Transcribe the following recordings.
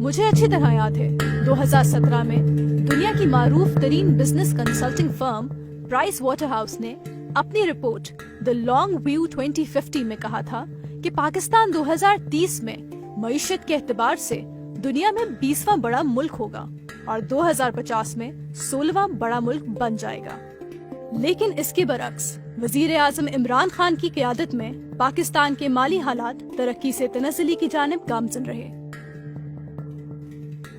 مجھے اچھی طرح یاد ہے 2017 میں دنیا کی معروف ترین business consulting firm Pricewaterhouse نے اپنی رپورٹ دی لانگ ویو 2050 میں کہا تھا کہ پاکستان 2030 میں معیشت کے اعتبار سے دنیا میں 20واں بڑا ملک ہوگا اور 2050 میں 16واں بڑا ملک بن جائے گا. لیکن اس کے برعکس وزیر اعظم عمران خان کی قیادت میں پاکستان کے مالی حالات ترقی سے تنزلی کی جانب گامزن رہے.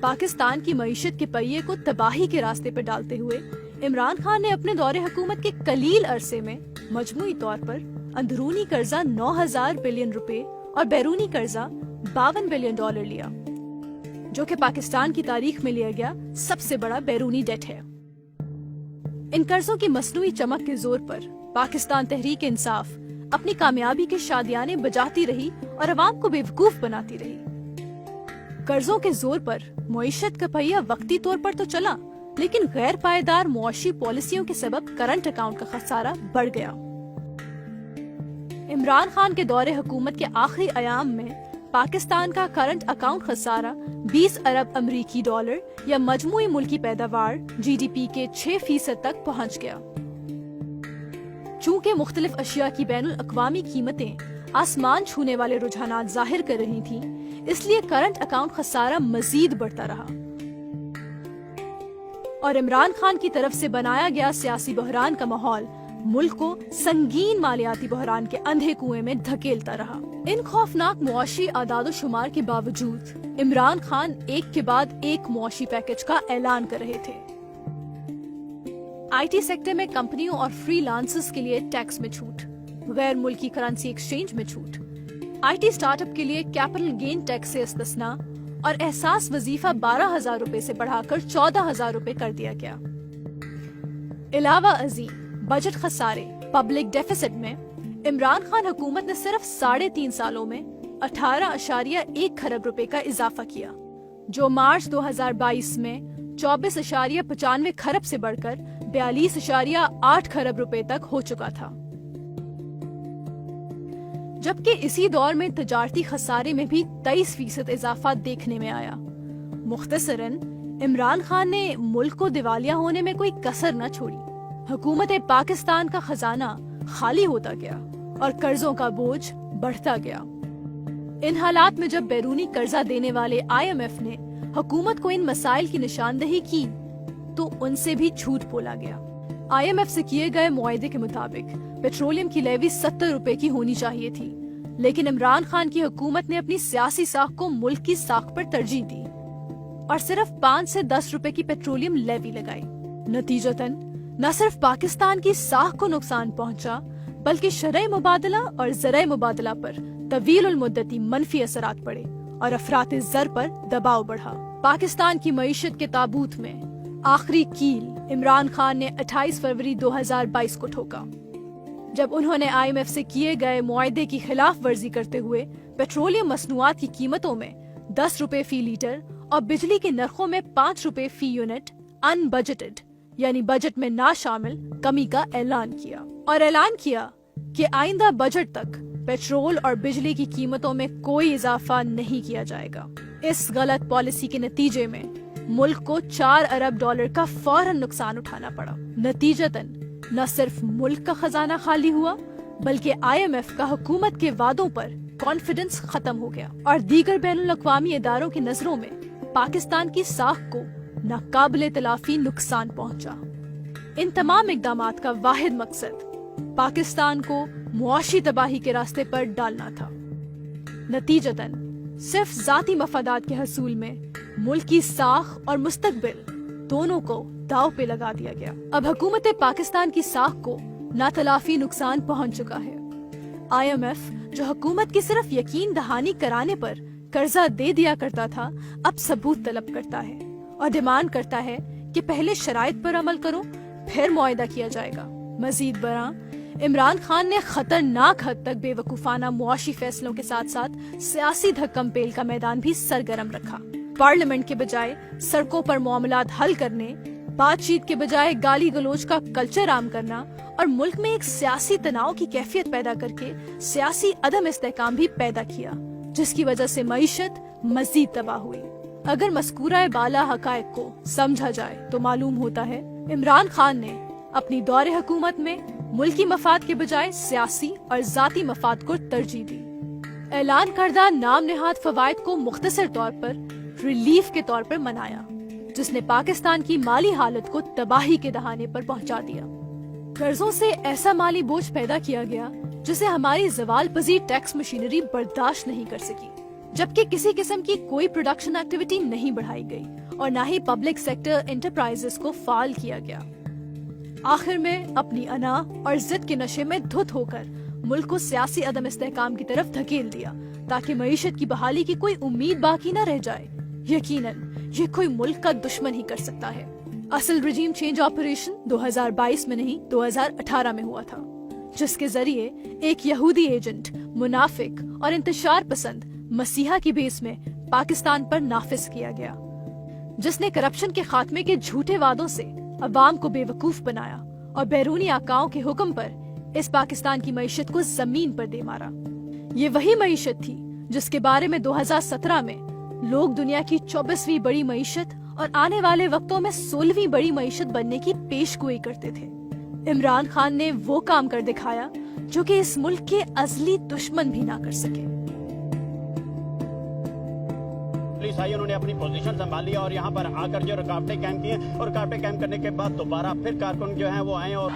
پاکستان کی معیشت کے پہیے کو تباہی کے راستے پر ڈالتے ہوئے عمران خان نے اپنے دور حکومت کے قلیل عرصے میں مجموعی طور پر اندرونی قرضہ 9,000 بلین روپے اور بیرونی قرضہ 52 بلین ڈالر لیا، جو کہ پاکستان کی تاریخ میں لیا گیا سب سے بڑا بیرونی ڈیٹ ہے. ان قرضوں کی مصنوعی چمک کے زور پر پاکستان تحریک انصاف اپنی کامیابی کے شادیانے بجاتی رہی اور عوام کو بیوقوف بناتی رہی. قرضوں کے زور پر معیشت کا پہیہ وقتی طور پر تو چلا، لیکن غیر پائیدار معاشی پالیسیوں کے سبب کرنٹ اکاؤنٹ کا خسارہ بڑھ گیا. عمران خان کے دور حکومت کے آخری ایام میں پاکستان کا کرنٹ اکاؤنٹ خسارہ 20 ارب امریکی ڈالر یا مجموعی ملکی پیداوار GDP کے 6% تک پہنچ گیا. چونکہ مختلف اشیاء کی بین الاقوامی قیمتیں آسمان چھونے والے رجحانات ظاہر کر رہی تھیں، اس لیے کرنٹ اکاؤنٹ خسارہ مزید بڑھتا رہا اور عمران خان کی طرف سے بنایا گیا سیاسی بحران کا ماحول ملک کو سنگین مالیاتی بحران کے اندھے کنویں میں دھکیلتا رہا. ان خوفناک معاشی اعداد و شمار کے باوجود عمران خان ایک کے بعد ایک معاشی پیکج کا اعلان کر رہے تھے. IT سیکٹر میں کمپنیوں اور فری لانسرز کے لیے ٹیکس میں چھوٹ، غیر ملکی کرنسی ایکسچینج میں چھوٹ، IT سٹارٹ اپ کے لیے کیپٹل گین ٹیکس سے استثناء اور احساس وظیفہ 12,000 روپے سے بڑھا کر 14,000 روپے کر دیا گیا. علاوہ ازیں بجٹ خسارے پبلک ڈیفیسٹ میں عمران خان حکومت نے صرف 3.5 سالوں میں 18.1 کھرب روپے کا اضافہ کیا، جو مارچ 2022 میں 24.95 کھرب سے بڑھ کر 42.8 کھرب روپے تک ہو چکا تھا. جبکہ اسی دور میں تجارتی خسارے میں بھی 23% اضافہ دیکھنے میں آیا. مختصراً عمران خان نے ملک کو دیوالیہ ہونے میں کوئی کسر نہ چھوڑی. حکومت پاکستان کا خزانہ خالی ہوتا گیا اور قرضوں کا بوجھ بڑھتا گیا. ان حالات میں جب بیرونی قرضہ دینے والے IMF نے حکومت کو ان مسائل کی نشاندہی کی تو ان سے بھی جھوٹ بولا گیا. IMF سے کیے گئے معاہدے کے مطابق پیٹرولیم کی لیوی 70 روپے کی ہونی چاہیے تھی، لیکن عمران خان کی حکومت نے اپنی سیاسی ساکھ کو ملک کی ساکھ پر ترجیح دی اور صرف 5 سے 10 روپے کی پیٹرولیم لیوی لگائی. نتیجتاً نہ صرف پاکستان کی ساکھ کو نقصان پہنچا بلکہ شرح مبادلہ اور زرع مبادلہ پر طویل المدتی منفی اثرات پڑے اور افراط زر پر دباؤ بڑھا. پاکستان کی معیشت کے تابوت میں آخری کیل عمران خان نے 28 فروری 2022 کو ٹھوکا، جب انہوں نے IMF سے کیے گئے معاہدے کی خلاف ورزی کرتے ہوئے پیٹرولیم مصنوعات کی قیمتوں میں 10 روپے فی لیٹر اور بجلی کے نرخوں میں 5 روپے فی یونٹ ان بجٹڈ یعنی بجٹ میں نہ شامل کمی کا اعلان کیا، اور اعلان کیا کہ آئندہ بجٹ تک پیٹرول اور بجلی کی قیمتوں میں کوئی اضافہ نہیں کیا جائے گا. اس غلط پالیسی کے نتیجے میں ملک کو 4 ارب ڈالر کا فوراً نقصان اٹھانا پڑا. نتیجتاً نہ صرف ملک کا خزانہ خالی ہوا بلکہ IMF کا حکومت کے وعدوں پر کانفیڈنس ختم ہو گیا اور دیگر بین الاقوامی اداروں کی نظروں میں پاکستان کی ساکھ کو ناقابل تلافی نقصان پہنچا. ان تمام اقدامات کا واحد مقصد پاکستان کو معاشی تباہی کے راستے پر ڈالنا تھا. نتیجتاً صرف ذاتی مفادات کے حصول میں ملک کی ساکھ اور مستقبل دونوں کو داؤ پہ لگا دیا گیا. اب حکومت پاکستان کی ساکھ کو ناتلافی نقصان پہنچ چکا ہے. IMF جو حکومت کی صرف یقین دہانی کرانے پر قرضہ دے دیا کرتا تھا، اب ثبوت طلب کرتا ہے اور ڈیمانڈ کرتا ہے کہ پہلے شرائط پر عمل کرو پھر معاہدہ کیا جائے گا. مزید برآں عمران خان نے خطرناک حد تک بے وقوفانہ معاشی فیصلوں کے ساتھ ساتھ سیاسی دھکم پیل کا میدان بھی سرگرم رکھا. پارلیمنٹ کے بجائے سڑکوں پر معاملات حل کرنے، بات چیت کے بجائے گالی گلوچ کا کلچر عام کرنا اور ملک میں ایک سیاسی تناؤ کی کیفیت پیدا کر کے سیاسی عدم استحکام بھی پیدا کیا، جس کی وجہ سے معیشت مزید تباہ ہوئی. اگر مذکورہ بالا حقائق کو سمجھا جائے تو معلوم ہوتا ہے عمران خان نے اپنی دور حکومت میں ملکی مفاد کے بجائے سیاسی اور ذاتی مفاد کو ترجیح دی۔ اعلان کردہ نام نہاد فوائد کو مختصر طور پر ریلیف کے طور پر منایا، جس نے پاکستان کی مالی حالت کو تباہی کے دہانے پر پہنچا دیا۔ قرضوں سے ایسا مالی بوجھ پیدا کیا گیا جسے ہماری زوال پذیر ٹیکس مشینری برداشت نہیں کر سکی، جبکہ کسی قسم کی کوئی پروڈکشن ایکٹیویٹی نہیں بڑھائی گئی اور نہ ہی پبلک سیکٹر انٹرپرائزز کو فعال کیا گیا۔ آخر میں اپنی انا اور ضد کے نشے میں دھت ہو کر ملک کو سیاسی عدم استحکام کی طرف دھکیل دیا تاکہ معیشت کی بحالی کی کوئی امید باقی نہ رہ جائے۔ یقیناً یہ کوئی ملک کا دشمن ہی کر سکتا ہے۔ اصل رجیم چینج آپریشن 2022 میں نہیں 2018 میں ہوا تھا، جس کے ذریعے ایک یہودی ایجنٹ منافق اور انتشار پسند مسیحا کی بیس میں پاکستان پر نافذ کیا گیا، جس نے کرپشن کے خاتمے کے جھوٹے وعدوں سے عوام کو بے وقوف بنایا اور بیرونی آقاؤں کے حکم پر اس پاکستان کی معیشت کو زمین پر دے مارا۔ یہ وہی معیشت تھی جس کے بارے میں 2017 میں لوگ دنیا کی 24ویں بڑی معیشت اور آنے والے وقتوں میں 16ویں بڑی معیشت بننے کی پیش گوئی کرتے تھے۔ عمران خان نے وہ کام کر دکھایا جو کہ اس ملک کے ازلی دشمن بھی نہ کر سکے۔ پولیس آئی، انہوں نے اپنی پوزیشن سنبھالی اور یہاں پر آ کر جو رکاوٹیں قائم کی ہیں، اور رکاوٹیں قائم کرنے کے بعد دوبارہ پھر کارکن جو ہیں وہ آئے اور